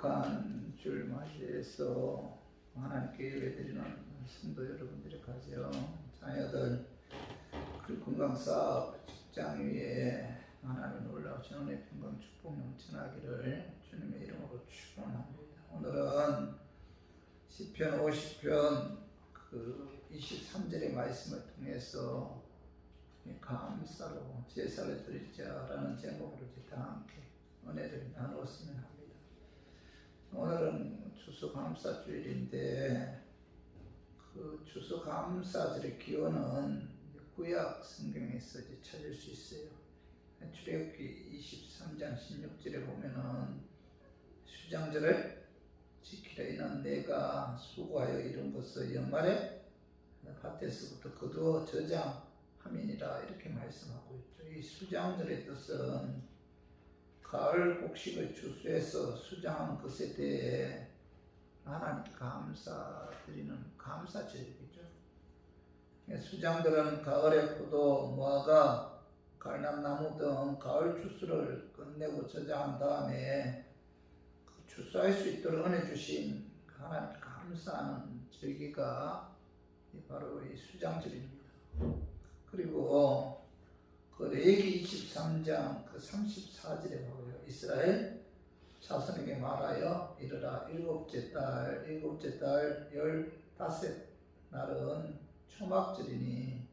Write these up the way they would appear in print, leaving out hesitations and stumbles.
거룩한 주를 맞이해서 하나님께 예배드리는 성도 여러분들이 가져 자녀들 그 건강사업 직장 위에 하나님의 놀라우신 은혜 평강 축복 넘쳐나기를 주님의 이름으로 축원합니다. 오늘은 시편 50편 그 23절의 말씀을 통해서 감사로 제사를 드리자라는 제목으로 다 함께 은혜를 나누었으면 합니다. 오늘은 추수감사주일인데 그 추수감사절의 기원은 구약 성경에서 찾을 수 있어요. 출애굽기 23장 16절에 보면은 수장절을 지키려 이는 내가 수고하여 이룬 것을 연말에 밭에서부터 거두어 저장함이니라 이렇게 말씀하고 있죠. 이 수장절의 뜻은 가을 곡식을 추수해서 수장한 것에 대해 하나님께 감사드리는 감사절이죠. 수장들은 가을에 포도, 무화과, 갈람나무 등 가을 추수를 끝내고 저장한 다음에 추수할 수 있도록 은혜 주신 하나님께 감사하는 절기가 바로 이 수장절입니다. 그리고 그 레위기 23장 그 34절에 보고요. 이스라엘 자손에게 말하여 이르라 일곱째 달 15날은 초막절이니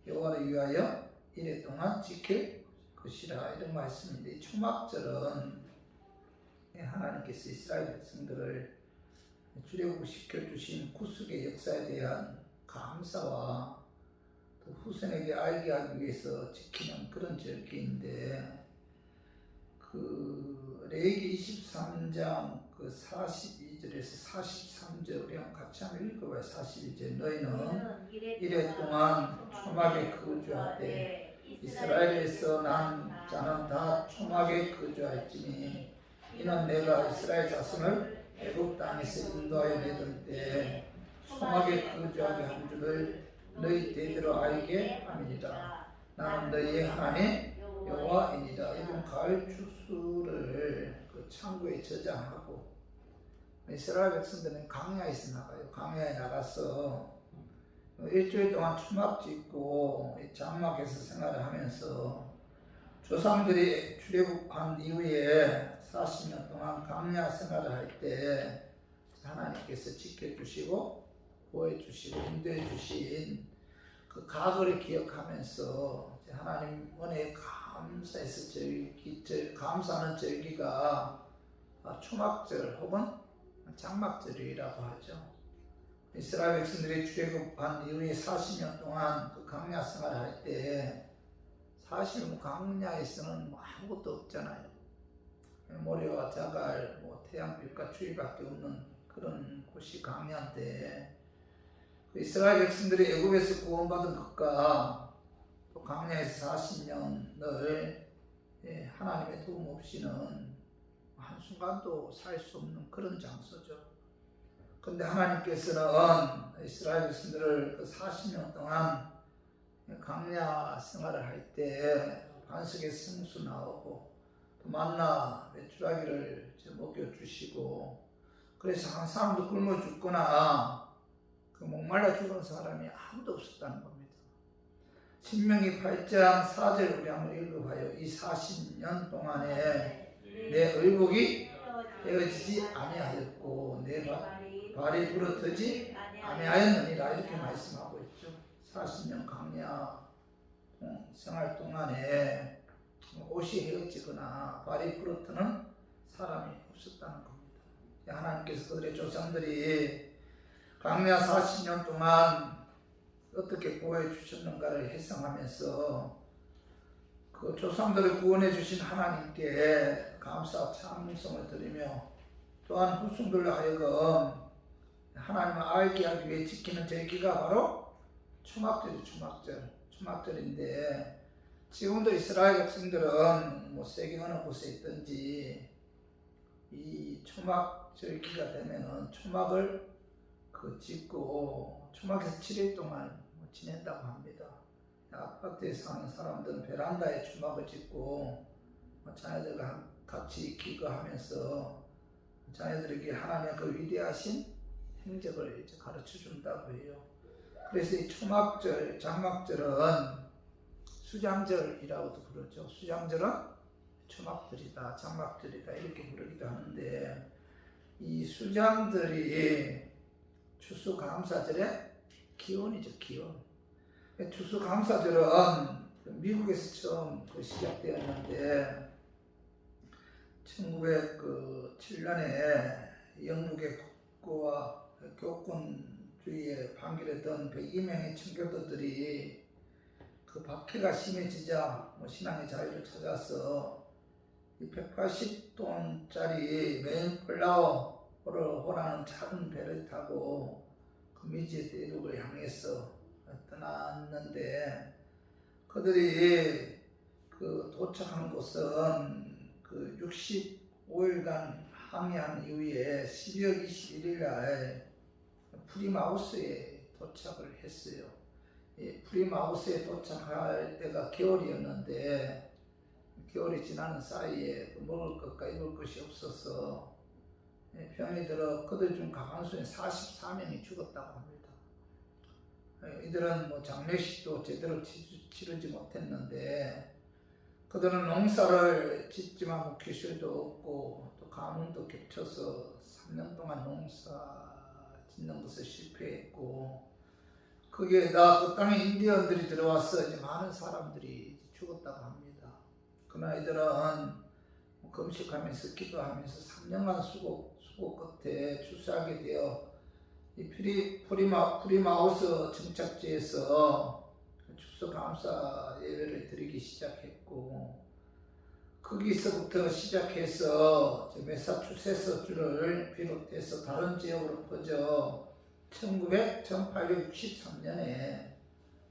여호와를 위하여 이래 동안 지킬 것이라 이런 말씀인데, 이 초막절은 하나님께서 이스라엘 백성들을 출애굽시켜 주신 구속의 역사에 대한 감사와 또 후손에게 알게 하기 위해서 지키는 그런 절기인데, 그 레위기 23장 그 42절에서 43절 우리 같이 한번 읽어봐요. 42절 너희는 이래 동안 초막에 거주하되 이스라엘에서 난 자는 다 초막에 거주할지니 이는 내가 이스라엘 자손을 애굽 땅에서 인도하여 내들 때 초막에 거주하게 한 줄을 너희 대대로 알게 함이니라. 나는 너희의 하나님 여호와이니라. 이런 가을 추수를 그 창고에 저장하고 이스라엘 백성들은 광야에서 나가요. 광야에 나가서 일주일 동안 초막 짓고 장막에서 생활을 하면서 조상들이 출애굽한 이후에 40년 동안 광야 생활을 할 때 하나님께서 지켜주시고 보호해주시고 인도해주신 그 과거를 기억하면서 하나님 은혜에 감사해서 감사하는 절기가 초막절 혹은 장막절이라고 하죠. 이스라엘 백성들이 출애굽한 이후에 40년 동안 그 광야 생활을 할 때 사실 광야에서는 아무것도 없잖아요. 모래와 자갈, 태양빛과 추위밖에 없는 그런 곳이 광야인데, 이스라엘 백성들이 애굽에서 구원받은 것과 또 광야에서 40년을 하나님의 도움 없이는 한순간도 살 수 없는 그런 장소죠. 그런데 하나님께서는 이스라엘 백성들을 그 40년 동안 광야 생활을 할 때 반석에 생수 나오고 또 만나 메추라기를 먹여주시고, 그래서 한 사람도 굶어 죽거나 그 목말라 죽은 사람이 아무도 없었다는 겁니다. 신명기 8장 4절 우리 한번 읽어봐요. 이 40년 동안에 내 의복이 헤어지지 아니하였고 내 발이 부러뜨지 아니하였느니라 이렇게 말씀하고 있죠. 40년 광야 생활 동안에 옷이 헤어지거나 발이 부러뜨는 사람이 없었다는 겁니다. 하나님께서 그들의 조상들이 광야 40년 동안 어떻게 구원해 주셨는가를 회상하면서 그 조상들을 구원해 주신 하나님께 감사 찬송을 드리며, 또한 후손들로 하여금 하나님을 알게 하기 위해 지키는 절기가 바로 초막절인데, 지금도 이스라엘 백성들은 세계 어느 곳에 있든지 이 초막 절기가 되면은 초막을 짓고 초막에서 7일 동안 지낸다고 합니다. 아파트에 사는 사람들은 베란다에 초막을 짓고 자녀들과 같이 기거하면서 자녀들에게 하나님의 그 위대하신 행적을 이제 가르쳐 준다고 해요. 그래서 이 초막절, 장막절은 수장절이라고도 부르죠. 수장절은 초막절이다, 장막절이다 이렇게 부르기도 하는데, 이 수장들이 추수감사절의 기원이죠, 기원. 추수감사절은 미국에서 처음 시작되었는데 1907년에 영국의 국고와 교권주의에 반길했던 102명의 청교도들이 그 박해가 심해지자 신앙의 자유를 찾아서 180톤짜리 메인플라워를 호라는 작은 배를 타고 그 미지의 대륙을 향해서 떠났는데, 그들이 그 도착한 곳은 그 65일간 항해한 이후에 12월 21일 날 프리마우스에 도착을 했어요. 프리마우스에 도착할 때가 겨울이었는데, 겨울이 지나는 사이에 먹을 것과 입을 것이 없어서 병이 들어 그들 중 가만수에 44명이 죽었다고 합니다. 이들은 장례식도 제대로 치르지 못했는데, 그들은 농사를 짓지만 기술도 없고 또 가뭄도 겹쳐서 3년 동안 농사 짓는 것을 실패했고, 거기에다 그 땅에 인디언들이 들어와서 이제 많은 사람들이 죽었다고 합니다. 그러나 이들은 금식하면서 기도하면서 3년간 수고 끝에 출세하게 되어 이 프리마우스 정착지에서 추수감사 예배를 드리기 시작했고, 거기서부터 시작해서 매사추세츠주를 비롯해서 다른 지역으로 퍼져 1863년에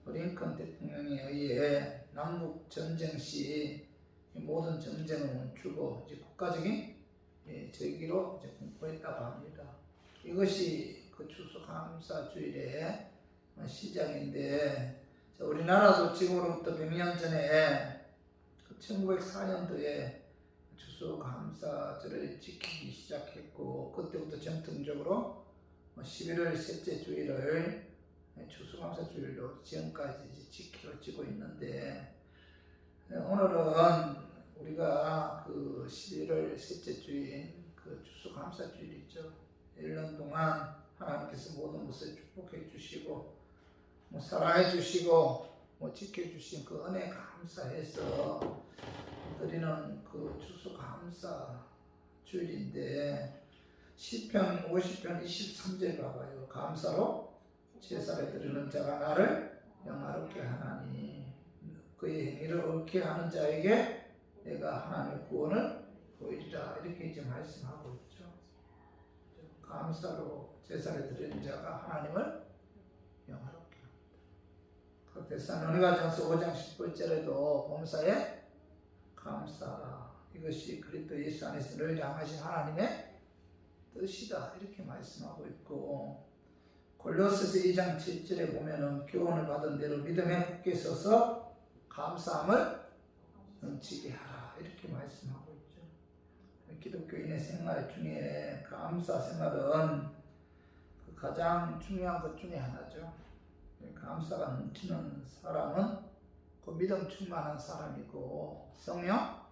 링컨 대통령에 의해 남북 전쟁 시 모든 전쟁을 멈추고 이제 국가적인 절기로 공포했다고 합니다. 이것이 그 추수감사주일의 시작인데, 우리나라도 지금으로부터 100년 전에 1904년도에 추수감사절을 지키기 시작했고, 그때부터 전통적으로 11월 셋째 주일을 추수감사주일로 지금까지 지키고 있는데, 오늘은 우리가 그 11월 셋째 주일 그 추수감사주일이죠. 1년 동안 하나님께서 모든 것을 축복해 주시고 사랑해 주시고 지켜주신 그 은혜 감사해서 드리는 그 추수감사주일인데, 시편 50편 23절 봐봐요. 감사로 제사를 드리는 자가 나를 영화롭게 하나니 그의 행위를 옳게 하는 자에게 내가 하나님의 구원을 보이리라, 이렇게 이제 말씀하고 있죠. 감사로 제사를 드리는 자가 하나님을 영화롭게 합니다. 그 데살로니가전서 5장 10절에도 범사에 감사라, 이것이 그리스도 예수 안에서 너희를 향하신 하나님의 뜻이다, 이렇게 말씀하고 있고, 골로새서 2장 7절에 보면은 교훈을 받은 대로 믿음에 굳게 서서 감사함을 넘치게 하라, 이렇게 말씀하고 있죠. 기독교인의 생활 중에 감사 생활은 가장 중요한 것 중에 하나죠. 감사가 넘치는 사람은 그 믿음 충만한 사람이고 성령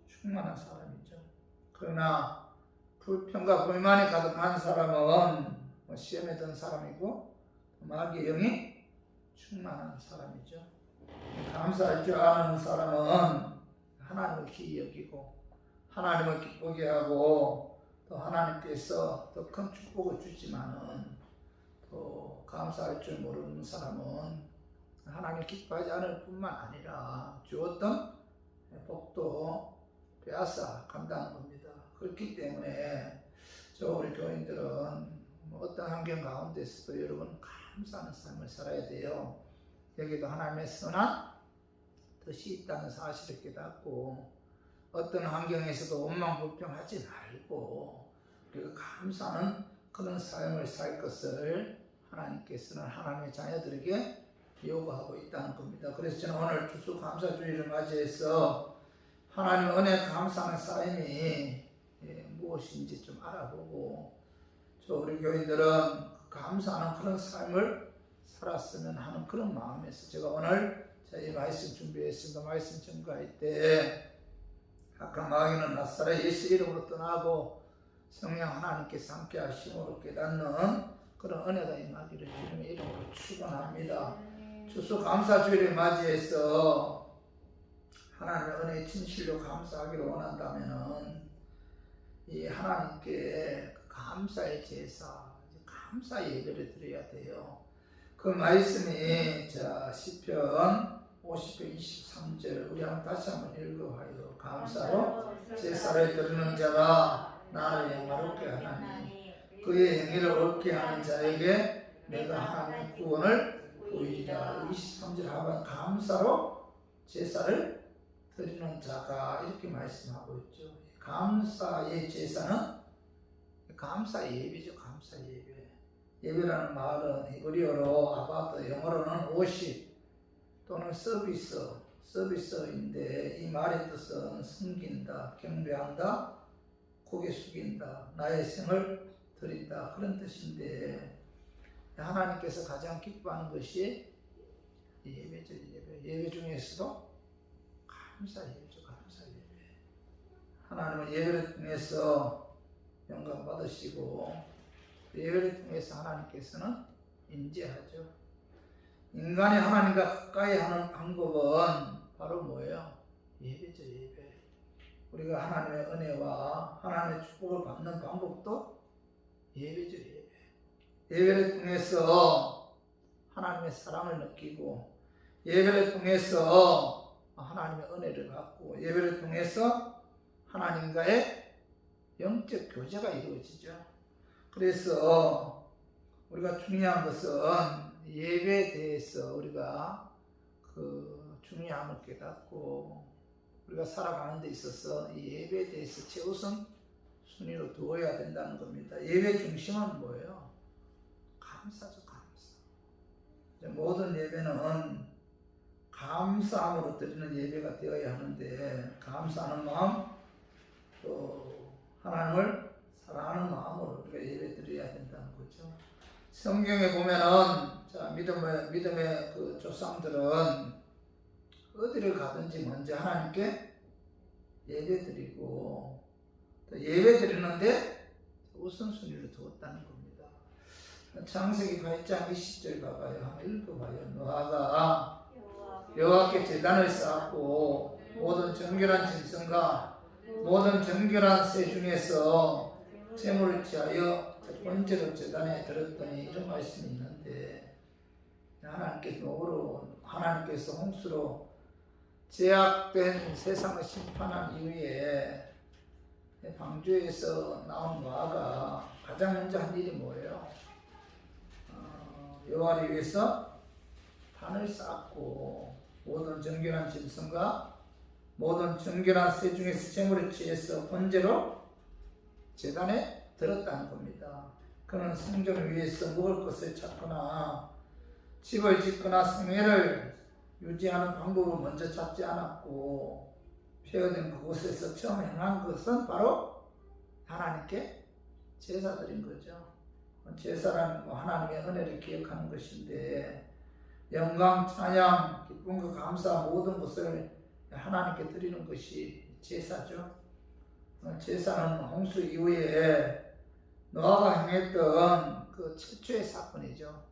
충만한 사람이죠. 그러나 불평과 불만이 가득한 사람은 시험에 든 사람이고 마귀의 영이 충만한 사람이죠. 감사할 줄 아는 사람은 하나님을 기이 여기고 하나님을 기쁘게 하고 또 하나님께서 더 큰 축복을 주지만은 또 감사할 줄 모르는 사람은 하나님 기뻐하지 않을 뿐만 아니라 주었던 복도 빼앗아 간다는 겁니다. 그렇기 때문에 우리 교인들은 어떤 환경 가운데서도 여러분 감사하는 삶을 살아야 돼요. 여기도 하나님의 선한 뜻이 있다는 사실을 깨닫고 어떤 환경에서도 원망불평하지 말고 그리고 감사하는 그런 삶을 살 것을 하나님께서는 하나님의 자녀들에게 요구하고 있다는 겁니다. 그래서 저는 오늘 추수감사주일을 맞이해서 하나님 은혜 감사하는 삶이 무엇인지 좀 알아보고 저 우리 교인들은 감사하는 그런 삶을 살았으면 하는 그런 마음에서 제가 오늘 저희 말씀 준비했습니다. 말씀 전가할 때 아까 마귀는 나사렛 예수 이름으로 떠나고 성령 하나님께서 함께 하심으로 깨닫는 그런 은혜가 임하기를 주님의 이름으로 축원합니다. 추수 감사주일을 맞이해서 하나님의 은혜에 진실로 감사하기를 원한다면은 이 하나님께 감사의 제사, 감사 예배를 드려야 돼요. 그 말씀이 자 시편 50편 23절 우리 다시 한번 읽어봐요. 감사로 제사를 드리는 자가 나를 영화롭게 하나니 그의 행위를 옳게 하는 자에게 내가 하나님의 구원을 보이리라. 23절 하반 감사로 제사를 드리는 자가 이렇게 말씀하고 있죠. 감사의 제사는 감사 예배죠. 감사 예배. 예배라는 말은 히브리어로 아바트, 영어로는 워십 또는 서비스인데 이 말의 뜻은 섬긴다, 경배한다, 고개 숙인다, 나의 생을 드린다 그런 뜻인데 하나님께서 가장 기뻐하는 것이 예배죠. 예배 중에서도 감사 예배죠. 감사 예배. 하나님은 예배를 통해서 영광 받으시고 예배를 통해서 하나님께서는 인재하죠. 인간이 하나님과 가까이 하는 방법은 바로 뭐예요? 예배죠. 예배. 우리가 하나님의 은혜와 하나님의 축복을 받는 방법도 예배죠. 예배. 예배를 통해서 하나님의 사랑을 느끼고 예배를 통해서 하나님의 은혜를 받고 예배를 통해서 하나님과의 영적 교제가 이루어지죠. 그래서 우리가 중요한 것은 예배에 대해서 우리가 그 중요함을 깨닫고 우리가 살아가는 데 있어서 이 예배에 대해서 최우선 순위로 두어야 된다는 겁니다. 예배 중심은 뭐예요? 감사죠. 감사. 모든 예배는 감사함으로 드리는 예배가 되어야 하는데 감사하는 마음 또 하나님을 사랑하는 마음으로 우리가 예배 드려야 된다는 거죠. 성경에 보면은 자 믿음의 그 조상들은 어디를 가든지 먼저 하나님께 예배 드리고 또 예배 드리는데 우선순위를 두었다는 겁니다. 창세기 8장 20절 봐봐요. 한번 읽어봐요. 노아가 여호와께 제단을 쌓았고 모든 정결한 짐승과 모든 정결한 새 중에서 제물을 취하여 첫 번째로 제단에 들었더니 이런 말씀이 있는데 하나님께서 홍수로 제약된 세상을 심판한 이후에 방주에서 나온 노아가 가장 먼저 한 일이 뭐예요? 여호와를 위해서 단을 쌓고 모든 정결한 짐승과 모든 정결한 새 중에서 제물을 취해서 번제로 제단에 들었다는 겁니다. 그는 생존을 위해서 먹을 것을 찾거나 집을 짓거나 생애를 유지하는 방법을 먼저 찾지 않았고 폐허된 그곳에서 처음 행한 것은 바로 하나님께 제사 드린 거죠. 제사란 하나님의 은혜를 기억하는 것인데 영광, 찬양, 기쁨과 감사 모든 것을 하나님께 드리는 것이 제사죠. 제사는 홍수 이후에 노아가 행했던 그 최초의 사건이죠.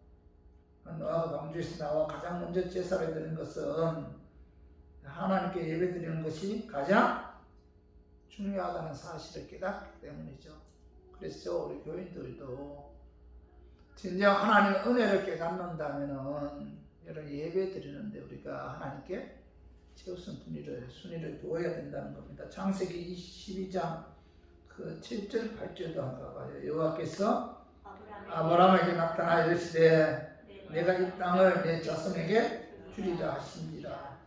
노아가 방주에서 나와 가장 먼저 제사를 드리는 것은 하나님께 예배 드리는 것이 가장 중요하다는 사실을 깨닫기 때문이죠. 그래서 우리 교인들도 진정 하나님의 은혜를 깨닫는다면은 여러분 예배 드리는데 우리가 하나님께 최우선 순위를 두어야 된다는 겁니다. 창세기 22장 그 7절 8절도 한번 봐요. 여호와께서 아브라함에게 나타나 이르시되 내가 이 땅을 내 자손에게 주리라 하신지라.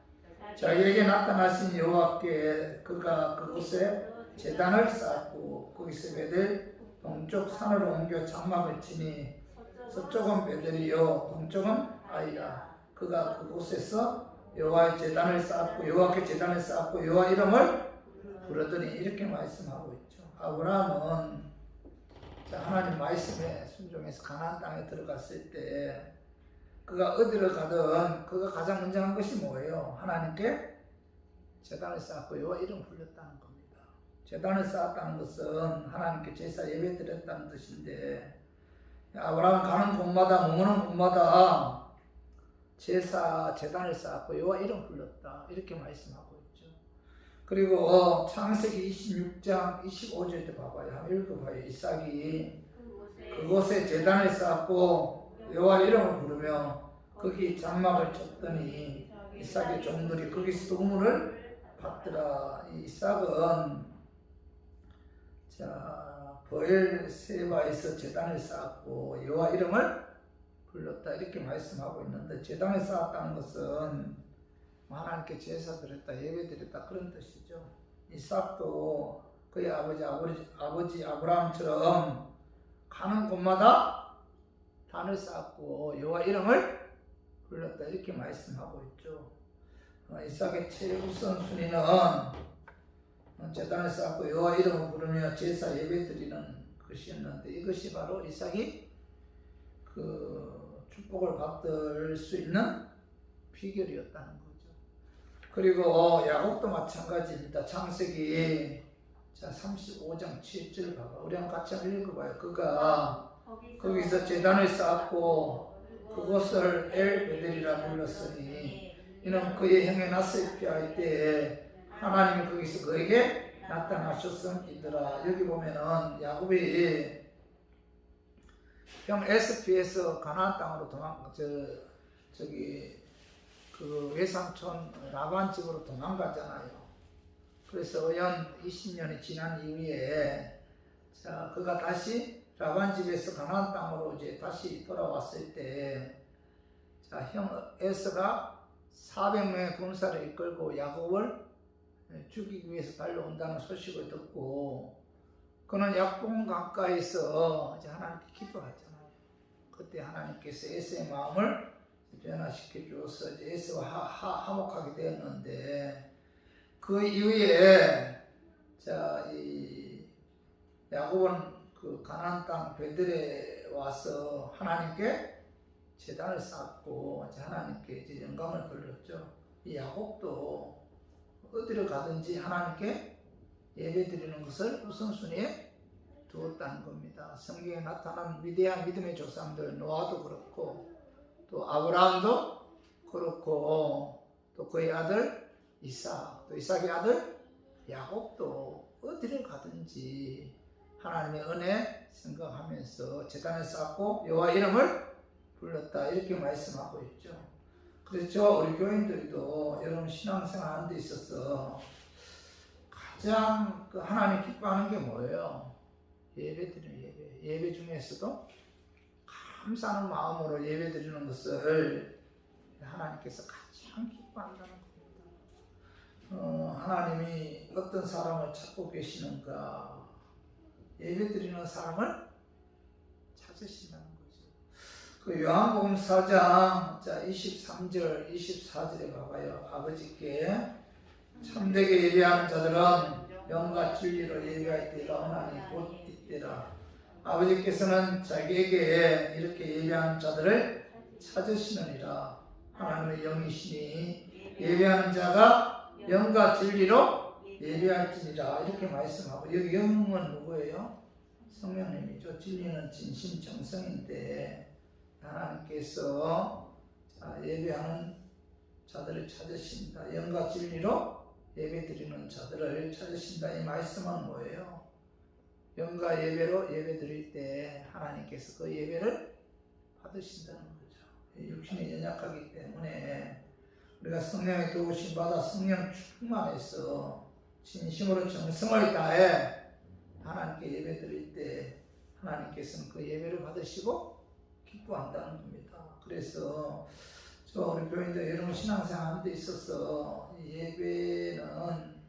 자기에게 나타나신 여호와께 그가 그곳에 제단을 쌓고 거기서 베델 동쪽 산으로 옮겨 장막을 치니 서쪽은 베델이요 동쪽은 아이라. 그가 그곳에서 여호와의 제단을 쌓고 여호와께 제단을 쌓고 여호와 이름을 부르더니 이렇게 말씀하고 있죠. 아브라함은 하나님 말씀에 순종해서 가나안 땅에 들어갔을 때 그가 어디를 가든 그가 가장 먼저 한 것이 뭐예요? 하나님께 제단을 쌓았고 여호와 이름을 불렀다는 겁니다. 제단을 쌓았다는 것은 하나님께 제사 예배 드렸다는 뜻인데 아브라함 가는 곳마다 머무는 곳마다 제단을 쌓았고 여호와 이름을 불렀다 이렇게 말씀하고 있죠. 그리고 창세기 26장 25절 때 봐봐요. 한번 읽어봐요. 이삭이 그곳에 제단을 쌓았고 여호와 이름을 부르며 거기 장막을 쳤더니 이삭의 종들이 거기서 도움을 받더라. 이삭은 브엘세바에서 제단을 쌓았고 여호와 이름을 불렀다 이렇게 말씀하고 있는데 제단을 쌓았다는 것은 하나님께 제사 드렸다 예배 드렸다 그런 뜻이죠. 이삭도 그의 아버지 아브라함처럼 가는 곳마다 단을 쌓았고 여호와 이름을 불렀다 이렇게 말씀하고 있죠. 이삭의 최우선 순위는 제단을 쌓고 여호와 이름을 부르며 제사 예배 드리는 것이었는데 이것이 바로 이삭이 그 축복을 받을 수 있는 비결이었다는 거죠. 그리고 야곱도 마찬가지입니다. 창세기 35장 7절 봐봐. 우리 한번 같이 한번 읽어봐요. 그가 거기서 제단을 쌓고 그곳을 엘베델이라 불렀으니 이는 그의 형의 낯을 피할 때에 하나님이 거기서 그에게 나타나셨음이더라. 여기 보면은 야곱이 형 에스피에서 가나안 땅으로 그 외삼촌 라반 집으로 도망가잖아요. 그래서 어연 20년이 지난 이후에 그가 다시 라반 집에서 가나안 땅으로 이제 다시 돌아왔을 때 형 에서가 400명의 군사를 이끌고 야곱을 죽이기 위해서 달려온다는 소식을 듣고 그는 약봉 강가에서 이제 하나님께 기도하잖아요. 그때 하나님께서 에서의 마음을 변화시켜 주어서 에서와 화목하게 되었는데 그 이후에 이 야곱은 그 가나안 땅 베들에 와서 하나님께 제단을 쌓고 하나님께 이제 영광을 돌렸죠. 이 야곱도 어디를 가든지 하나님께 예배드리는 것을 우선순위에 두었다는 겁니다. 성경에 나타난 위대한 믿음의 조상들 노아도 그렇고 또 아브라함도 그렇고 또 그의 아들 이삭 또 이삭의 아들 야곱도 어디를 가든지 하나님의 은혜 생각하면서 제단을 쌓고 여호와 이름을 불렀다 이렇게 말씀하고 있죠. 그래서 우리 교인들도 여러분 신앙생활 하는 데 있어서 가장 하나님 기뻐하는 게 뭐예요? 예배드리는 예배 중에서도 감사하는 마음으로 예배드리는 것을 하나님께서 가장 기뻐한다는 겁니다. 하나님이 어떤 사람을 찾고 계시는가? 예배드리는 사람을 찾으신다는 거죠. 그 요한복음 4장 23절 24절에 봐봐요. 아버지께 참되게 예배하는 자들은 영과 진리로 예배할 때가 하나님 곧 이때라. 아버지께서는 자기에게 이렇게 예배하는 자들을 찾으시느니라. 하나님의 영이시니 예배하는 자가 영과 진리로 예배할지니라 이렇게 말씀하고 여기 영은 누구예요? 성령님이죠. 진리는 진심 정성인데 하나님께서 예배하는 자들을 찾으신다. 영과 진리로 예배드리는 자들을 찾으신다. 이 말씀은 뭐예요? 영과 예배로 예배드릴 때 하나님께서 그 예배를 받으신다는 거죠. 육신이 연약하기 때문에 우리가 성령의 도우심 받아 성령 충만해서 진심으로 정성을 다해 하나님께 예배드릴 때 하나님께서는 그 예배를 받으시고 기뻐한다는 겁니다. 그래서 우리 교인들 여러분 신앙생활 하는 데 있어서 예배는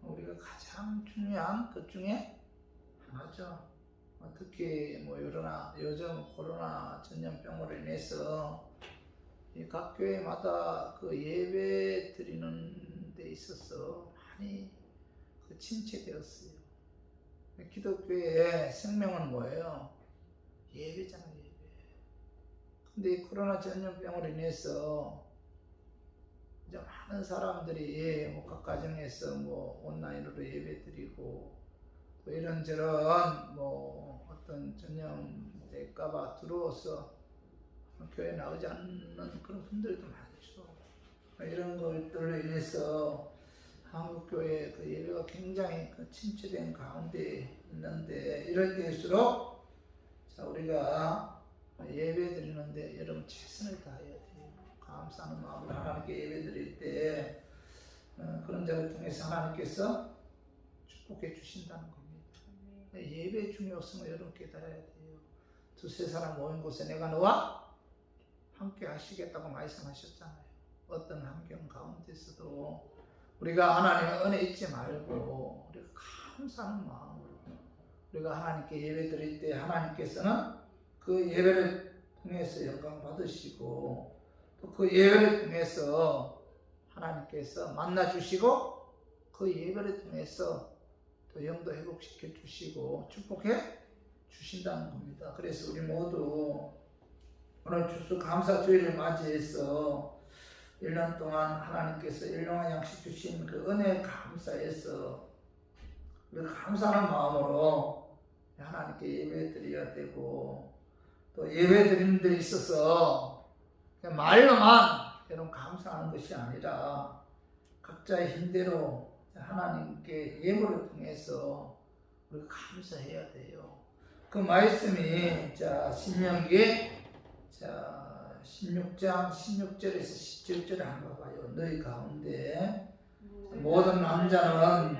우리가 가장 중요한 것 중에 하나죠. 특히 요즘 코로나 전염병으로 인해서 각 교회마다 그 예배 드리는 데 있어서 많이 침체되었어요. 기독교의 생명은 뭐예요? 예배잖아요, 예배. 근데 이 코로나 전염병으로 인해서 이제 많은 사람들이 뭐 각 가정에서 뭐 온라인으로 예배드리고 또 이런저런 뭐 어떤 전염될까봐 두려워서 교회 나오지 않는 그런 분들도 많죠. 이런 것들로 인해서 한국교회 그 예배가 굉장히 그 침체된 가운데 있는데, 이럴 때일수록 자, 우리가 예배 드리는데 여러분 최선을 다해야 돼요. 감사하는 마음으로 하나님께 예배 드릴 때 그런 자를 통해서 하나님께서 축복해 주신다는 겁니다. 예배의 중요성을 여러분 깨달아야 돼요. 두세 사람 모인 곳에 내가 너와 함께 하시겠다고 말씀하셨잖아요. 어떤 환경 가운데서도 우리가 하나님의 은혜 잊지 말고 우리가 감사하는 마음으로 우리가 하나님께 예배 드릴 때 하나님께서는 그 예배를 통해서 영광 받으시고 또 그 예배를 통해서 하나님께서 만나 주시고 그 예배를 통해서 또 영도 회복시켜 주시고 축복해 주신다는 겁니다. 그래서 우리 모두 오늘 추수감사주일을 맞이해서 1년 동안 하나님께서 일용할 양식 주신 그 은혜에 감사해서 우리가 감사하는 마음으로 하나님께 예배 드려야 되고, 또 예배 드리는 데 있어서 그냥 말로만 여러분 감사하는 것이 아니라 각자의 힘대로 하나님께 예물을 통해서 우리가 감사해야 돼요. 그 말씀이 자 신명기 16장 16절에서 17절에 한번 봐요. 너희 가운데 모든 남자는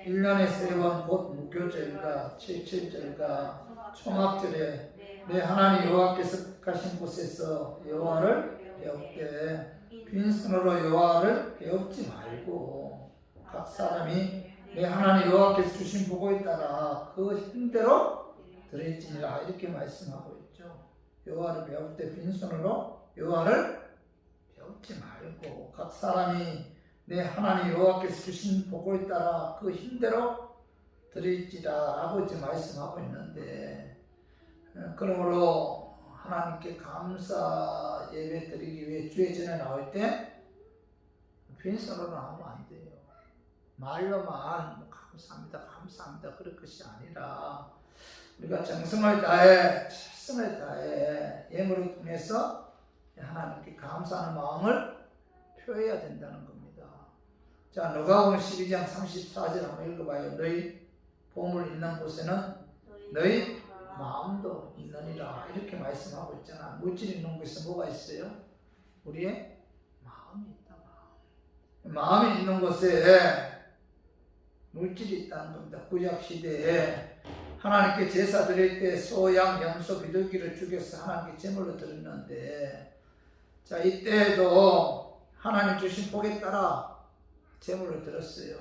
1년에 3번 곧 무교절과 칠칠절과 초막절에 내 하나님 여호와께서 택하신 곳에서 여호와를 배웁되 빈손으로 여호와를 배웁지 말고 각 사람이 내 하나님 여호와께서 주신 복에 따라 그 힘대로 드릴지니라, 이렇게 말씀하고 있죠. 여호와를 배울 때 빈손으로 여호와를 배우지 말고 각 사람이 내 하나님 여호와께서 주신 복을 따라 그 힘대로 드릴지라 라고 이제 말씀하고 있는데, 그러므로 하나님께 감사 예배 드리기 위해 주의 전에 나올 때 빈손으로 나오면 안 돼요. 말로만 감사합니다 감사합니다 그럴 것이 아니라 우리가 정성을 다해 최선을 다해 예물을 통해서 하나님께 감사하는 마음을 표해야 된다는 겁니다. 자, 누가복음 12장 34절 한번 읽어봐요. 너희 보물 있는 곳에는 너희 마음도 있느니라, 이렇게 말씀하고 있잖아. 물질 있는 곳에 뭐가 있어요? 우리의 마음이 있다. 마음이 있는 곳에 물질이 있다는 겁니다. 구약 시대에 하나님께 제사 드릴 때 소, 양, 염소, 비둘기를 죽여서 하나님께 제물로 드렸는데, 자, 이때에도 하나님 주신 복에 따라 제물을 드렸어요.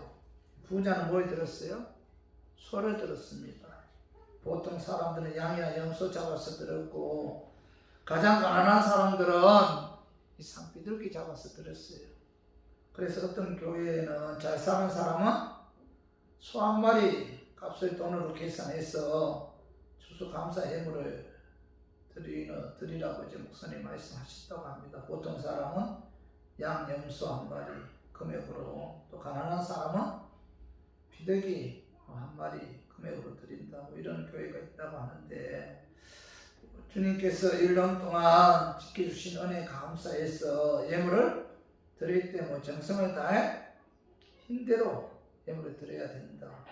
부자는 뭘 드렸어요? 소를 드렸습니다. 보통 사람들은 양이나 염소 잡아서 드렸고, 가장 가난한 사람들은 이 상비둘기 잡아서 드렸어요. 그래서 어떤 교회에는 잘 사는 사람은 소 한 마리 값을 돈으로 계산해서 추수감사 예물을 드리라고 이제 목사님 말씀하셨다고 합니다. 보통 사람은 양, 염소 한 마리 금액으로, 또 가난한 사람은 비둘기 한 마리 금액으로 드린다고, 이런 교회가 있다고 하는데, 주님께서 1년 동안 지켜주신 은혜에 감사해서 예물을 드릴 때 뭐 정성을 다해 힘대로 예물을 드려야 된다.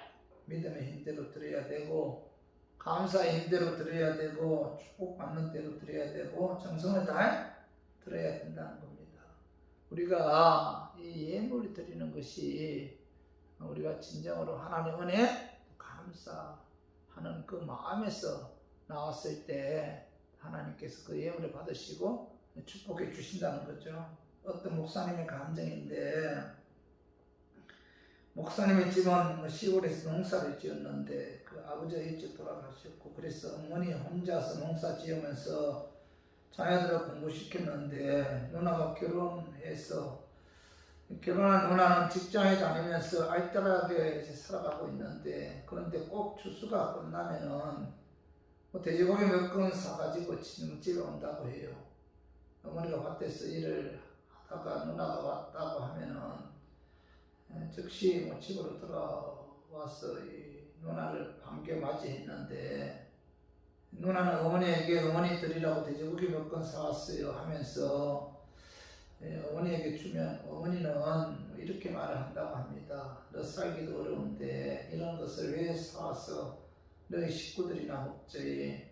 믿음의 힘대로 드려야 되고, 감사의 힘대로 드려야 되고, 축복받는 대로 드려야 되고, 정성을 다해 드려야 된다는 겁니다. 우리가 이 예물을 드리는 것이 우리가 진정으로 하나님 은혜에 감사하는 그 마음에서 나왔을 때 하나님께서 그 예물을 받으시고 축복해 주신다는 거죠. 어떤 목사님의 감정인데, 목사님의 집은 시골에서 농사를 지었는데 그 아버지가 일찍 돌아가셨고, 그래서 어머니 혼자서 농사 지으면서 자녀들을 공부시켰는데 누나가 결혼해서 결혼한 누나는 직장에 다니면서 알뜰하게 이제 살아가고 있는데, 그런데 꼭 추수가 끝나면은 뭐 돼지고기 몇 건 사가지고 집에 온다고 해요. 어머니가 밭에서 일을 하다가 누나가 왔다고 하면은 즉시 뭐 집으로 들어와서 이 누나를 반겨 맞이했는데, 누나는 어머니에게 어머니 드리라고 돼지고기 몇 건 사왔어요 하면서 어머니에게 주면 어머니는 이렇게 말을 한다고 합니다. 너 살기도 어려운데 이런 것을 왜 사와서 너희 식구들이나 먹지.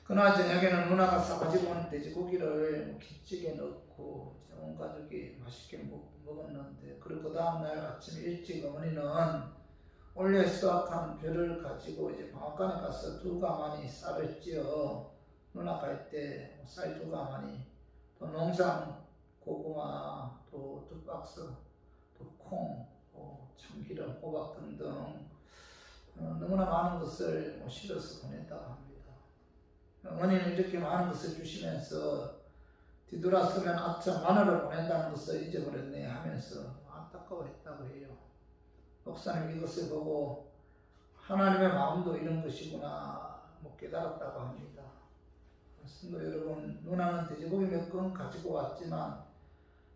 그날 저녁에는 누나가 사가지고 온 돼지고기를 김치찌개 넣고 온 가족이 맛있게 먹었는데, 그리고 그 다음날 아침 일찍 어머니는 올해 수확한 벼를 가지고 이제 방앗간에 가서 2가마니 쌀을 찌어 누나 갈 때 쌀 2가마니, 또 농산 고구마, 또 2박스, 또 콩, 참기름, 호박 등등 너무나 많은 것을 실어서 보냈다고 합니다. 어머니는 이렇게 많은 것을 주시면서 뒤돌아서면 아차 마늘을 보낸다는 것을 잊어버렸네 하면서 안타까워했다고 해요. 목사님 이것을 보고 하나님의 마음도 이런 것이구나 깨달았다고 합니다. 성도 여러분, 누나는 돼지고기 몇 건 가지고 왔지만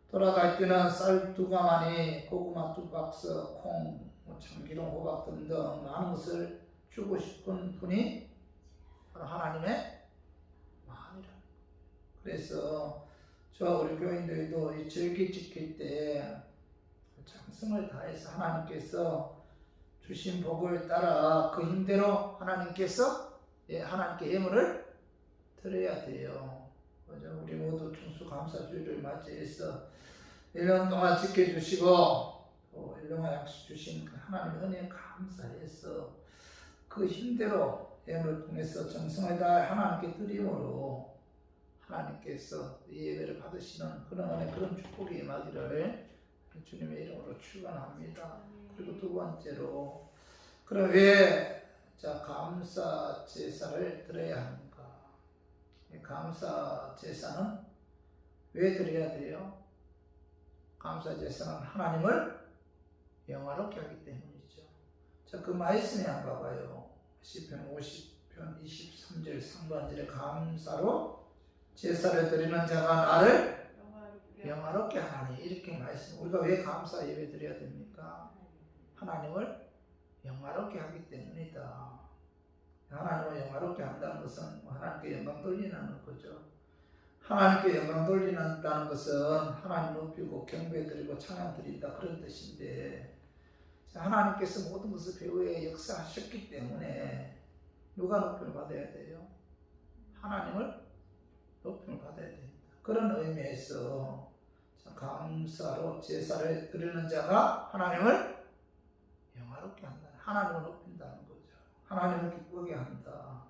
돌아갈 때는 쌀 2가마니, 고구마 2박스, 콩, 참기름, 호박 등등 많은 것을 주고 싶은 분이 바로 하나님의 마음이라. 그래서 저와 우리 교인들도 이 절기 지킬 때 정성을 다해서 하나님께서 주신 복을 따라 그 힘대로 하나님께서 하나님께 예물을 드려야 돼요. 우리 모두 충수감사주의를 맞이해서 1년 동안 지켜주시고 또 1년간 약속 주신 하나님의 은혜에 감사해서 그 힘대로 예물을 통해서 정성을 다해 하나님께 드림으로 하나님께서 이 예배를 받으시는 그런 은혜, 그런 축복이 임하기를 주님의 이름으로 축원합니다. 그리고 2번째로, 그럼 왜 감사 제사를 드려야 합니까? 감사 제사는 왜 드려야 돼요? 감사 제사는 하나님을 영화롭게 하기 때문이죠. 자, 그 말씀에 한번 봐봐요. 시편 50편 23절 상반절에 감사로 제사를 드리는 자가 나를 영화롭게 하나니, 이렇게 말씀. 우리가 왜 감사 예배 드려야 됩니까? 하나님을 영화롭게 하기 때문이다. 하나님을 영화롭게 한다는 것은 하나님께 영광 돌리는 거죠. 하나님께 영광 돌리는다는 것은 하나님 높이고 경배드리고 찬양드린다, 그런 뜻인데, 하나님께서 모든 것을 배후에 역사하셨기 때문에 누가 높임을 받아야 돼요? 하나님을 높임을 받아야 됩니다. 그런 의미에서 감사로 제사를 드리는 자가 하나님을 영화롭게 한다, 하나님을 높인다는 거죠. 하나님을 기쁘게 한다.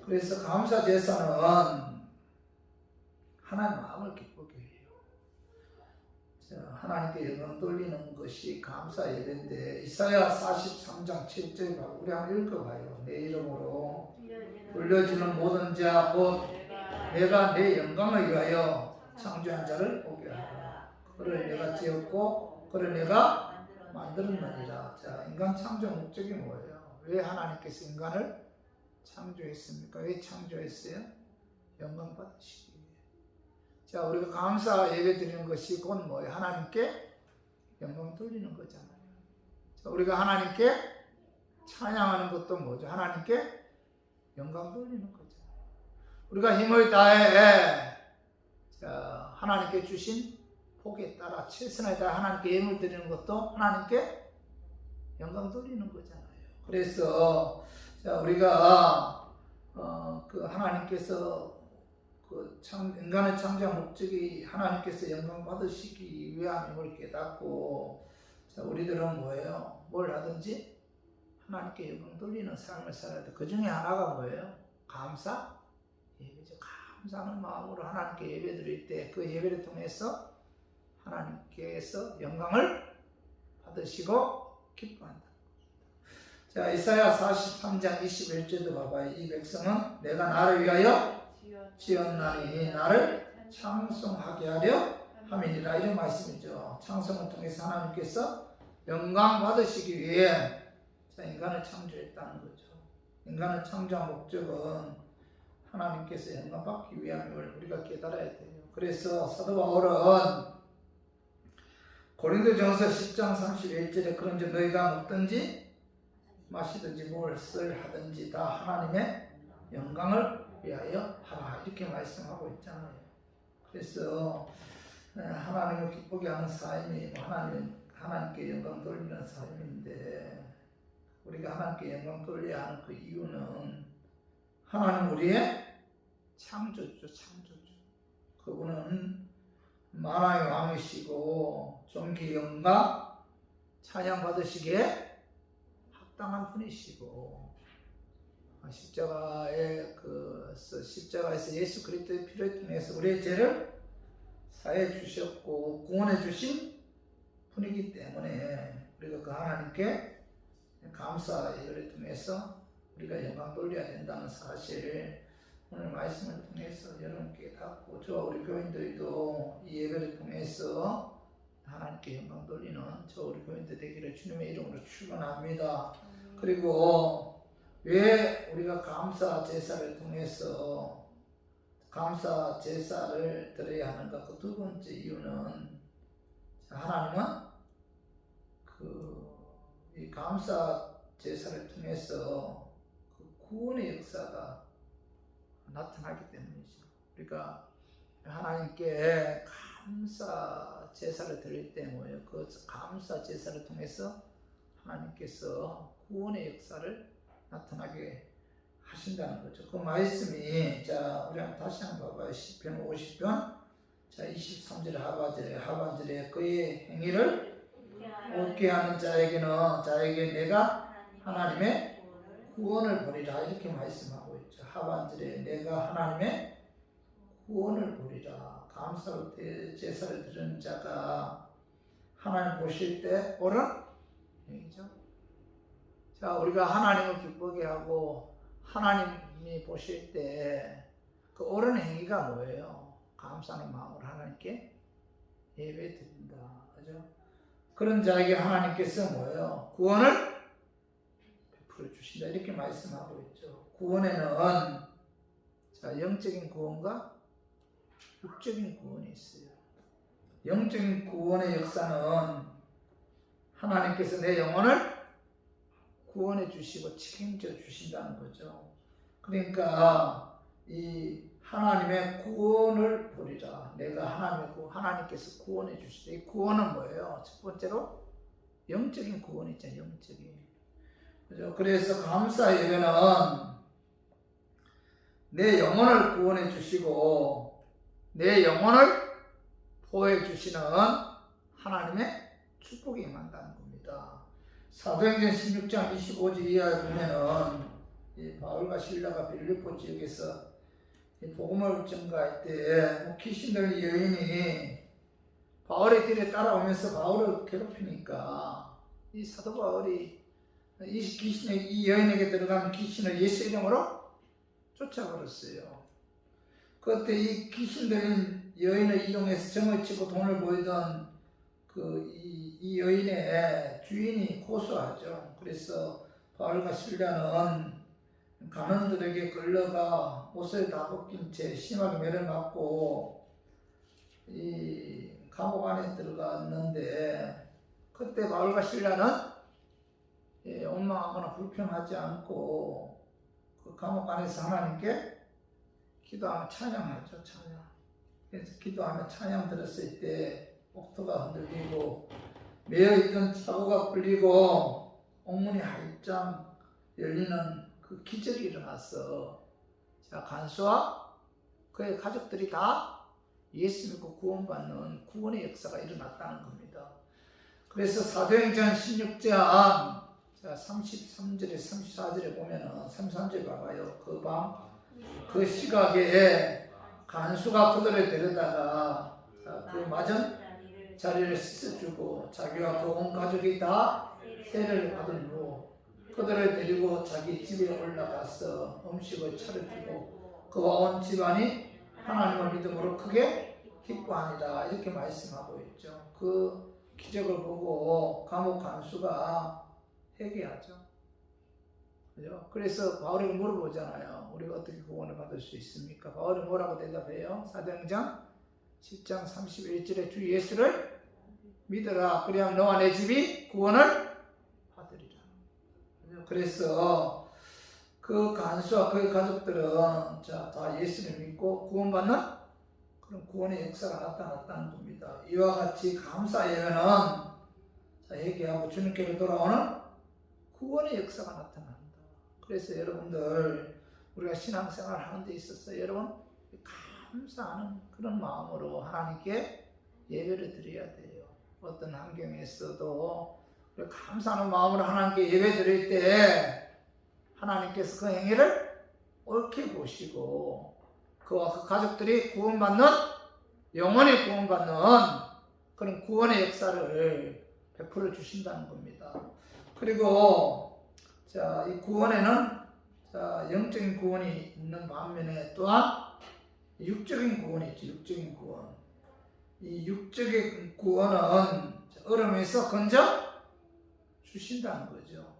그래서 감사 제사는 하나님 마음을 기쁘게 해요. 하나님께 영광 돌리는 것이 감사 예배인데, 이사야 43장 7절 우리 한번 읽어봐요. 내 이름으로 불려지는 모든 자 곧 내가 내 영광을 위하여 창조한 자를 보게 하라. 그를 내가 지었고 그를 내가 만들었느니라. 자, 인간 창조 목적이 뭐예요? 왜 하나님께서 인간을 창조했습니까? 왜 창조했어요? 영광 받으시기 위해. 자, 우리가 감사 예배 드리는 것이 곧 뭐예요? 하나님께 영광 돌리는 거잖아요. 자, 우리가 하나님께 찬양하는 것도 뭐죠? 하나님께 영광 돌리는 거죠. 우리가 힘을 다해 하나님께 주신 복에 따라 최선을 다해 하나님께 예물 드리는 것도 하나님께 영광 돌리는 거잖아요. 그래서 우리가 그 하나님께서 인간의 창조한 목적이 하나님께서 영광 받으시기 위함임을 깨닫고, 우리들은 뭐예요? 뭘 하든지 하나님께 영광 돌리는 삶을 살아야 돼. 그 중에 하나가 뭐예요? 감사 예배죠. 감사하는 마음으로 하나님께 예배 드릴 때 그 예배를 통해서 하나님께서 영광을 받으시고 기뻐한다. 자, 이사야 43장 21절도 봐봐요. 이 백성은 내가 나를 위하여 지었나니 나를 찬송하게 하려 함이니라 이런 말씀이죠. 창성을 통해서 하나님께서 영광 받으시기 위해 인간을 창조했다는 거죠. 인간을 창조한 목적은 하나님께서 영광 받기 위함을 우리가 깨달아야 돼요. 그래서 사도 바울은 고린도전서 10장 31절에 그런즉 너희가 먹든지 마시든지 무엇을 하든지 다 하나님의 영광을 위하여 하라 이렇게 말씀하고 있잖아요. 그래서 하나님을 기쁘게 하는 삶이 하나님께 영광 돌리는 삶인데 우리가 하나님께 영광 돌려야 하는 그 이유는 하나님 우리의 창조주. 그분은 만왕의 왕이시고 존귀 영광 찬양 받으시기에 합당한 분이시고 십자가에서 예수 그리스도의 피를 통해서 우리의 죄를 사해 주셨고 구원해 주신 분이기 때문에 우리가 그 하나님께 감사 예배를 통해서 우리가 영광 돌려야 된다는 사실을 오늘 말씀을 통해서 여러분께 깨닫고 저와 우리 교인들도 이 예배를 통해서 하나님께 영광 돌리는 저 우리 교인들 되기를 주님의 이름으로 축원합니다. 그리고 왜 우리가 감사 제사를 통해서 감사 제사를 드려야 하는가? 그 두 번째 이유는 하나님은 이 감사 제사를 통해서 그 구원의 역사가 나타나기 때문이죠. 그러니까 하나님께 감사 제사를 드릴 때 뭐예요? 그 감사 제사를 통해서 하나님께서 구원의 역사를 나타나게 하신다는 거죠. 그 말씀이 자 우리 한번 다시 한번 봐봐요. 시편 50편 자 23절 하반절에 그의 행위를 얻게 하는 자에게 내가 하나님의 구원을 보리라 이렇게 말씀하고 있죠. 하반절에 내가 하나님의 구원을 보리라. 감사로 제사를 드리는 자가 하나님 보실 때 옳은 행위죠. 자 우리가 하나님을 기쁘게 하고 하나님이 보실 때 그 옳은 행위가 뭐예요? 감사하는 마음으로 하나님께 예배 드린다. 그죠? 그런 자에게 하나님께서 뭐예요? 구원을 베풀어 주신다. 이렇게 말씀하고 있죠. 구원에는 자, 영적인 구원과 육적인 구원이 있어요. 영적인 구원의 역사는 하나님께서 내 영혼을 구원해 주시고 책임져 주신다는 거죠. 그러니까 이 하나님의 구원을 보리라. 내가 하나님께서 구원해 주시다. 이 구원은 뭐예요? 첫 번째로 영적인 구원이 있잖아요. 영적인. 그죠? 그래서 감사 예배는 내 영혼을 구원해 주시고 내 영혼을 보호해 주시는 하나님의 축복이 임한다는 겁니다. 사도행전 16장 25절 이하에 보면은 이 바울과 실라가 빌립보 지역에서 복음을 전가할 때 귀신 들린 여인이 바울의 뒤에 따라오면서 바울을 괴롭히니까 이 사도 바울이 이 여인에게 들어간 귀신을 예수 이름으로 쫓아버렸어요. 그때 이 귀신 들린 여인을 이용해서 정을 치고 돈을 보이던 이 여인의 주인이 고소하죠. 그래서 바울과 실라는 간원들에게 끌려가 옷을 다 벗긴 채 심하게 매를 맞고 이 감옥 안에 들어갔는데 그때 바울과 실라는 원망하거나 불평하지 않고 그 감옥 안에서 하나님께 기도하며 찬양하죠. 찬양. 그래서 기도하며 찬양 들었을 때 옥토가 흔들리고 매어있던 차고가 풀리고 옥문이 활짝 열리는 그 기적이 일어났어. 자, 간수와 그의 가족들이 다 예수 믿고 구원받는 구원의 역사가 일어났다는 겁니다. 그래서 사도행전 16장 33절에 34절에 보면은 33절 봐봐요. 그 시각에 간수가 그들을 데려다가 그 맞은 자리를 씻어주고 자기와 그 온 가족이 다 세례를 받은 후 그들을 데리고 자기 집에 올라가서 음식을 차려주고 그와 온 집안이 하나님을 믿음으로 크게 기뻐하니라 이렇게 말씀하고 있죠. 그 기적을 보고 감옥 간수가 회개하죠. 그죠? 그래서 바울에게 물어보잖아요. 우리가 어떻게 구원을 받을 수 있습니까? 바울이 뭐라고 대답해요? 사도행전 10장 31절에 주 예수를 믿어라. 그래야 너와 내 집이 구원을 받으리라. 그래서 그 간수와 그의 가족들은 다 예수를 믿고 구원받는 그런 구원의 역사가 나타났다는 겁니다. 이와 같이 감사 예배는 회개하고 주님께로 돌아오는 구원의 역사가 나타납니다. 그래서 여러분들 우리가 신앙생활 하는 데 있어서 여러분 감사하는 그런 마음으로 하나님께 예배를 드려야 돼요. 어떤 환경에서도 감사하는 마음으로 하나님께 예배 드릴 때 하나님께서 그 행위를 옳게 보시고 그와 그 가족들이 구원받는 영원히 구원받는 그런 구원의 역사를 베풀어 주신다는 겁니다. 그리고 이 구원에는 영적인 구원이 있는 반면에 또한 육적인 구원이 있죠. 육적인 구원. 이 육적인 구원은 어려움에서 건져 주신다는 거죠.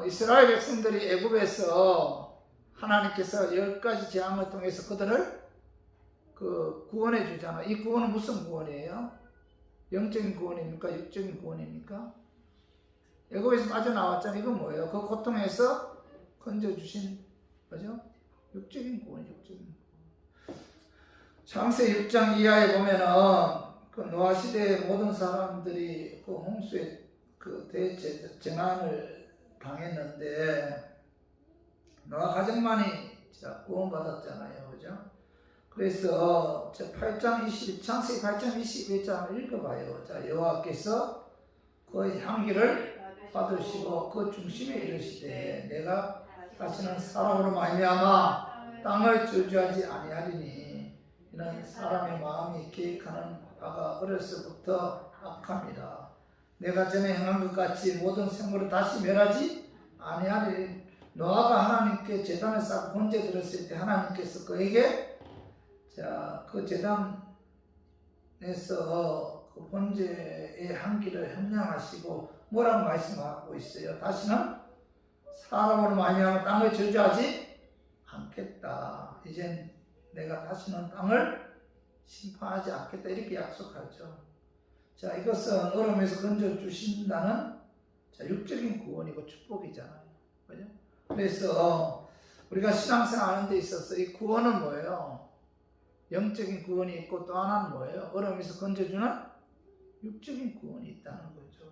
이스라엘 백성들이 애굽에서 하나님께서 10가지 재앙을 통해서 그들을 구원해 주잖아요. 이 구원은 무슨 구원이에요? 영적인 구원입니까? 육적인 구원입니까? 애굽에서 빠져나왔잖아요. 이건 뭐예요? 그 고통에서 건져주신 거죠? 육적인 구원, 육적인 구원. 창세 6장 이하에 보면은 그 노아 시대의 모든 사람들이 그 홍수의 그 대재난을 당했는데 노아 가족만이 구원받았잖아요. 그죠? 그래서 창세기 8장 21장 읽어봐요. 여호와께서 그 향기를 받으시고 그 중심에 이르시되 내가 다시는 사람으로 말미암아 땅을 저주하지 아니하리니 이는 사람의 마음이 계획하는 바가 어려서부터 악합니다. 내가 전에 행한 것 같이 모든 생물을 다시 멸하지 아니하리니 노아가 하나님께 제단을 쌓고 번제 드렸을 때 하나님께서 그에게 그 제단에서 그 번제의 향기를 협량하시고 뭐라고 말씀하고 있어요? 다시는 사람으로 말미암아 땅을 저주하지 않겠다. 이젠 내가 다시는 땅을 심판하지 않겠다. 이렇게 약속하죠. 이것은 어려움에서 건져 주신다는 육적인 구원이고 축복이잖아요. 그죠? 그래서 우리가 신앙생활 하는 데 있어서 이 구원은 뭐예요? 영적인 구원이 있고 또 하나는 뭐예요? 어려움에서 건져주는 육적인 구원이 있다는 거죠.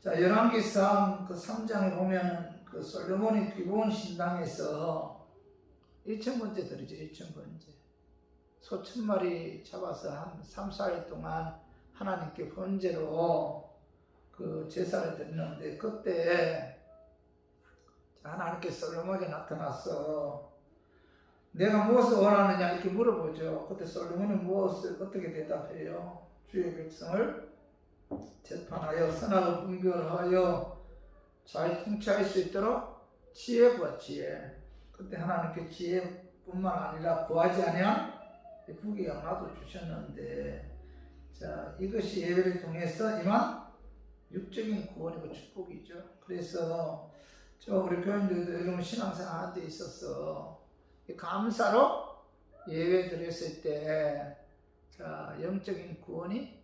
열왕기상 그 3장에 보면은 그 솔로몬이 기브온 신당에서 1,000번째 드리죠. 1,000번째. 소 1,000마리 잡아서 한 3, 4일 동안 하나님께 번제로 그 제사를 드리는데 그때 하나님께서 솔로몬에게 나타나서 내가 무엇을 원하느냐 이렇게 물어보죠. 그때 솔로몬이 무엇을 어떻게 대답해요? 주의 백성을 재판하여 선악을 분별하여 잘 통치할 수 있도록 지혜 구하 지혜. 그때 하나님께 지혜뿐만 아니라 구하지 아니한 부귀영화도 주셨는데 이것이 예배를 통해서 임한 육적인 구원이고 축복이죠. 그래서 우리 교인들도 여러분 신앙생활 하는 데 있어서 감사로 예배 드렸을 때 영적인 구원이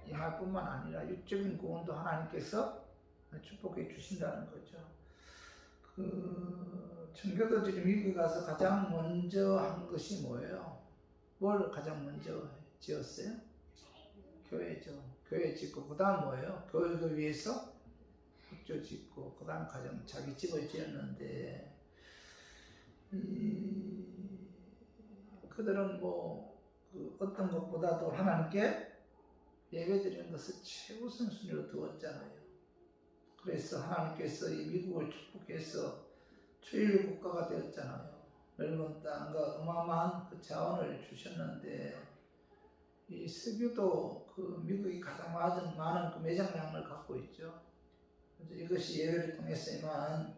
임할 뿐만 아니라 육적인 구원도 하나님께서 축복해 주신다는 거죠. 청교도들이 미국에 가서 가장 먼저 한 것이 뭐예요? 뭘 가장 먼저 지었어요? 교회죠. 교회 짓고 그 다음 뭐예요? 교회를 위해서 학교 짓고 그 다음 가정 자기 집을 지었는데 그들은 어떤 것보다도 하나님께 예배드리는 것을 최우선 순위로 두었잖아요. 그래서 하나님께서 이 미국을 축복해서 초일 국가가 되었잖아요. 넓은 땅과 어마어마한 그 자원을 주셨는데 이 석유도 미국이 가장 많은 그 매장량을 갖고 있죠. 그래서 이것이 예배를 통해서 임한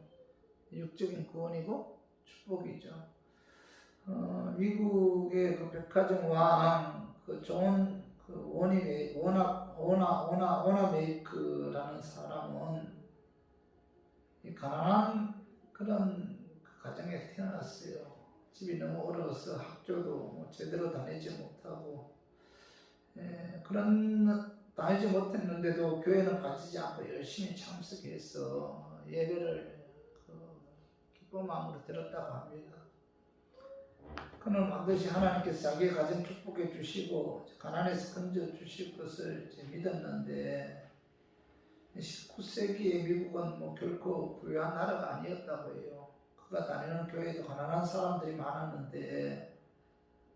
육적인 구원이고 축복이죠. 미국의 그 백화점 왕 그 좋은 그 오나 메이크라는 사람은 이 가난한 그런 그 가정에서 태어났어요. 집이 너무 어려워서 학교도 뭐 제대로 다니지 못하고, 그런 다니지 못했는데도 교회는 빠지지 않고 열심히 참석해서 예배를 그 기쁜 마음으로 드렸다고 합니다. 그는 반드시 하나님께서 자기의 가정 축복해 주시고 가난에서 건져 주실 것을 믿었는데, 19세기의 미국은 뭐 결코 부유한 나라가 아니었다고 해요. 그가 다니는 교회에도 가난한 사람들이 많았는데,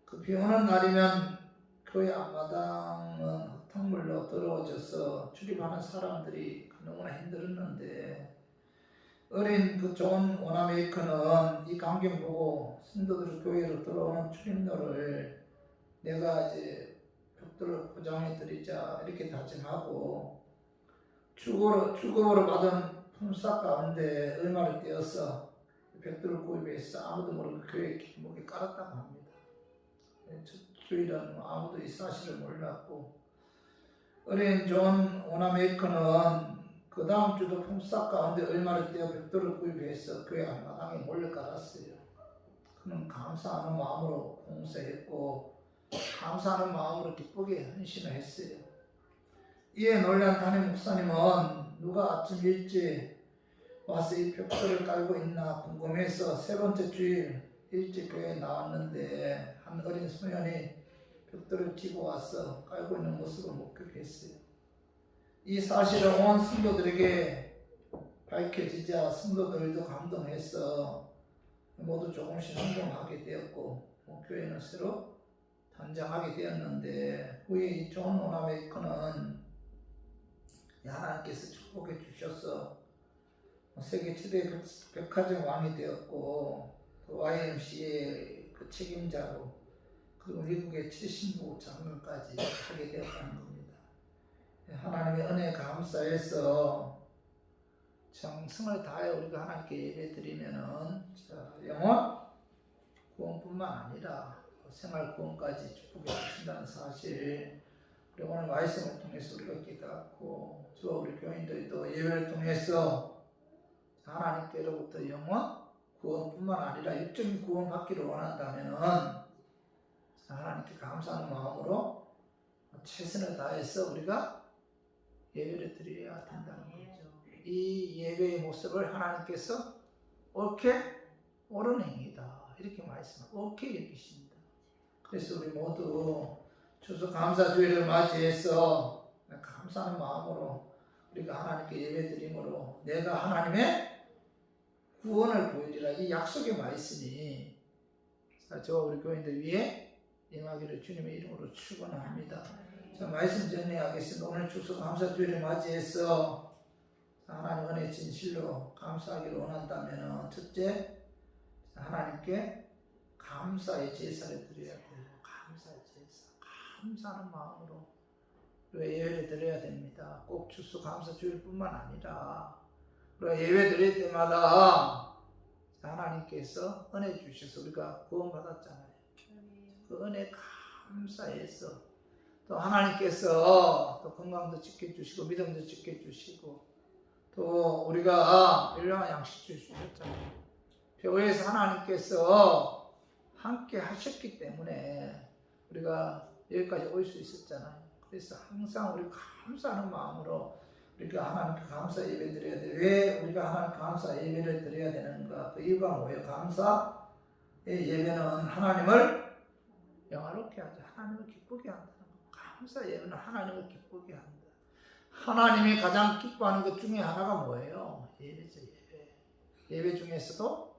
그 비 오는 날이면 교회 앞마당은 흙탕물로 더러워져서 출입하는 사람들이 너무나 힘들었는데, 어린 그 존 오나메이커는 이 광경 보고 성도들 교회로 들어오는 출입로를 내가 이제 벽돌을 포장해 드리자 이렇게 다짐하고, 주급으로 받은 품삯 가운데 얼마를 떼어서 벽돌을 구입해서 아무도 모르고 교회 길목에 깔았다고 합니다. 첫 주일은 아무도 이 사실을 몰랐고, 어린 존 오나메이커는 그 다음 주도 품삯 가운데 얼마를 떼어 벽돌을 구입해서 교회 앞마당에 몰래 깔았어요. 그는 감사하는 마음으로 봉사했고 감사하는 마음으로 기쁘게 헌신을 했어요. 이에 놀란 담임 목사님은 누가 아침 일찍 와서 이 벽돌을 깔고 있나 궁금해서 세 번째 주일 일찍 교회에 나왔는데 한 어린 소년이 벽돌을 쥐고 와서 깔고 있는 모습을 목격했어요. 이 사실을 온 성도들에게 밝혀지자 성도들도 감동해서 모두 조금씩 행동하게 되었고, 교회는 새로 단장하게 되었는데, 후에 이 존 오나메이커는 하나님께서 축복해 주셔서 세계 최대 백화점 왕이 되었고, 또 YMCA 그 책임자로, 그리고 미국의 70부 장관까지 하게 되었다는 겁니다. 하나님의 은혜에 감사해서 정성을 다해 우리가 하나님께 예배 드리면은 영혼 구원뿐만 아니라 생활 구원까지 축복해 주신다는 사실, 우리 오늘 말씀을 통해서 우리가 깨닫고, 저 우리 교인들도 예배를 통해서 하나님께로부터 영혼 구원뿐만 아니라 육적인 구원 받기를 원한다면은 하나님께 감사하는 마음으로 최선을 다해서 우리가 예배를 드려야 된다는 거죠. 이 예배의 모습을 하나님께서 옳게 옳은 행위다 이렇게 옳게 여기십니다. 그래서 우리 모두 추수감사주일을 맞이해서 감사하는 마음으로 우리가 하나님께 예배 드림으로 내가 하나님의 구원을 보여주라 이 약속의 말씀이 저와 우리 교인들 위에 임하기를 주님의 이름으로 축원합니다. 자, 말씀 정리하겠습니다. 오늘 추수감사주일을 맞이해서 하나님 은혜 진실로 감사하기를 원한다면, 첫째, 하나님께 감사의 제사를 드려야 돼요. 감사의 제사, 감사하는 마음으로 우리가 예배를 드려야 됩니다. 꼭 추수감사주일뿐만 아니라 우리가 예배 드릴 때마다 하나님께서 은혜 주셔서 우리가 구원받았잖아요. 그 은혜 감사해서 또 하나님께서 또 건강도 지켜주시고 믿음도 지켜주시고 또 우리가 일용할 양식 주셨잖아요. 교회에서 하나님께서 함께 하셨기 때문에 우리가 여기까지 올 수 있었잖아요. 그래서 항상 우리 감사하는 마음으로 우리가 하나님께 감사 예배 드려야 돼. 왜 우리가 하나님께 감사 예배를 드려야 되는가? 그 이유가 뭐예요? 감사의 예배는 하나님을 영화롭게 하자. 하나님을 기쁘게 한다. 감사 예배는 하나님을 기쁘게 한다. 하나님이 가장 기뻐하는 것 중에 하나가 뭐예요? 예배죠, 예배. 예배 중에서도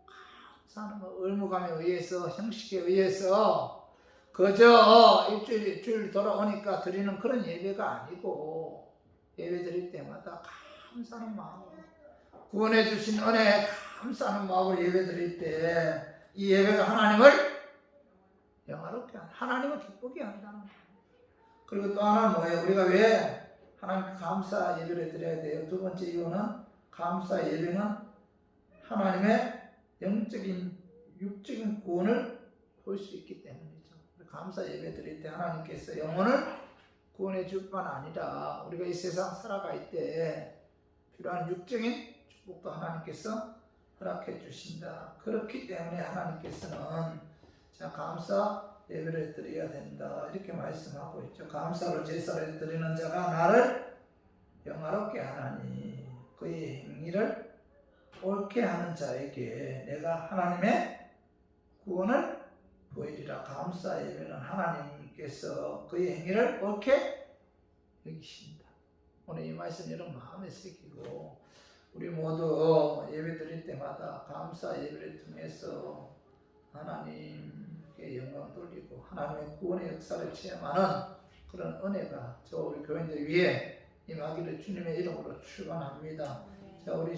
감사하는 것, 의무감에 의해서, 형식에 의해서 그저 일주일 돌아오니까 드리는 그런 예배가 아니고, 예배 드릴 때마다 감사하는 마음으로 구원해 주신 은혜에 감사하는 마음으로 예배 드릴 때 이 예배가 하나님을 영화롭게 한다. 하나님을 기쁘게 한다는 거예요. 그리고 또 하나는 뭐예요? 우리가 왜 하나님께 감사 예배를 드려야 돼요? 두 번째 이유는 감사 예배는 하나님의 영적인 육적인 구원을 볼 수 있기 때문이죠. 감사 예배 드릴 때 하나님께서 영혼을 구원해 줄 뿐 아니라 우리가 이 세상 살아갈 때 필요한 육적인 축복도 하나님께서 허락해 주신다. 그렇기 때문에 하나님께서는 자, 감사 예배를 드려야 된다 이렇게 말씀하고 있죠. 감사로 제사를 드리는 자가 나를 영화롭게 하나니 그의 행위를 옳게 하는 자에게 내가 하나님의 구원을 보이리라. 감사 예배는 하나님께서 그의 행위를 옳게 여기신다. 오늘 이 말씀 여러분 마음에 새기고 우리 모두 예배 드릴 때마다 감사 예배를 통해서 하나님께 영광 돌리고 하나님의 구원의 역사를 체험하는 그런 은혜가 저 우리 교인들 위에 임하기를 주님의 이름으로 축원합니다. 자, 우리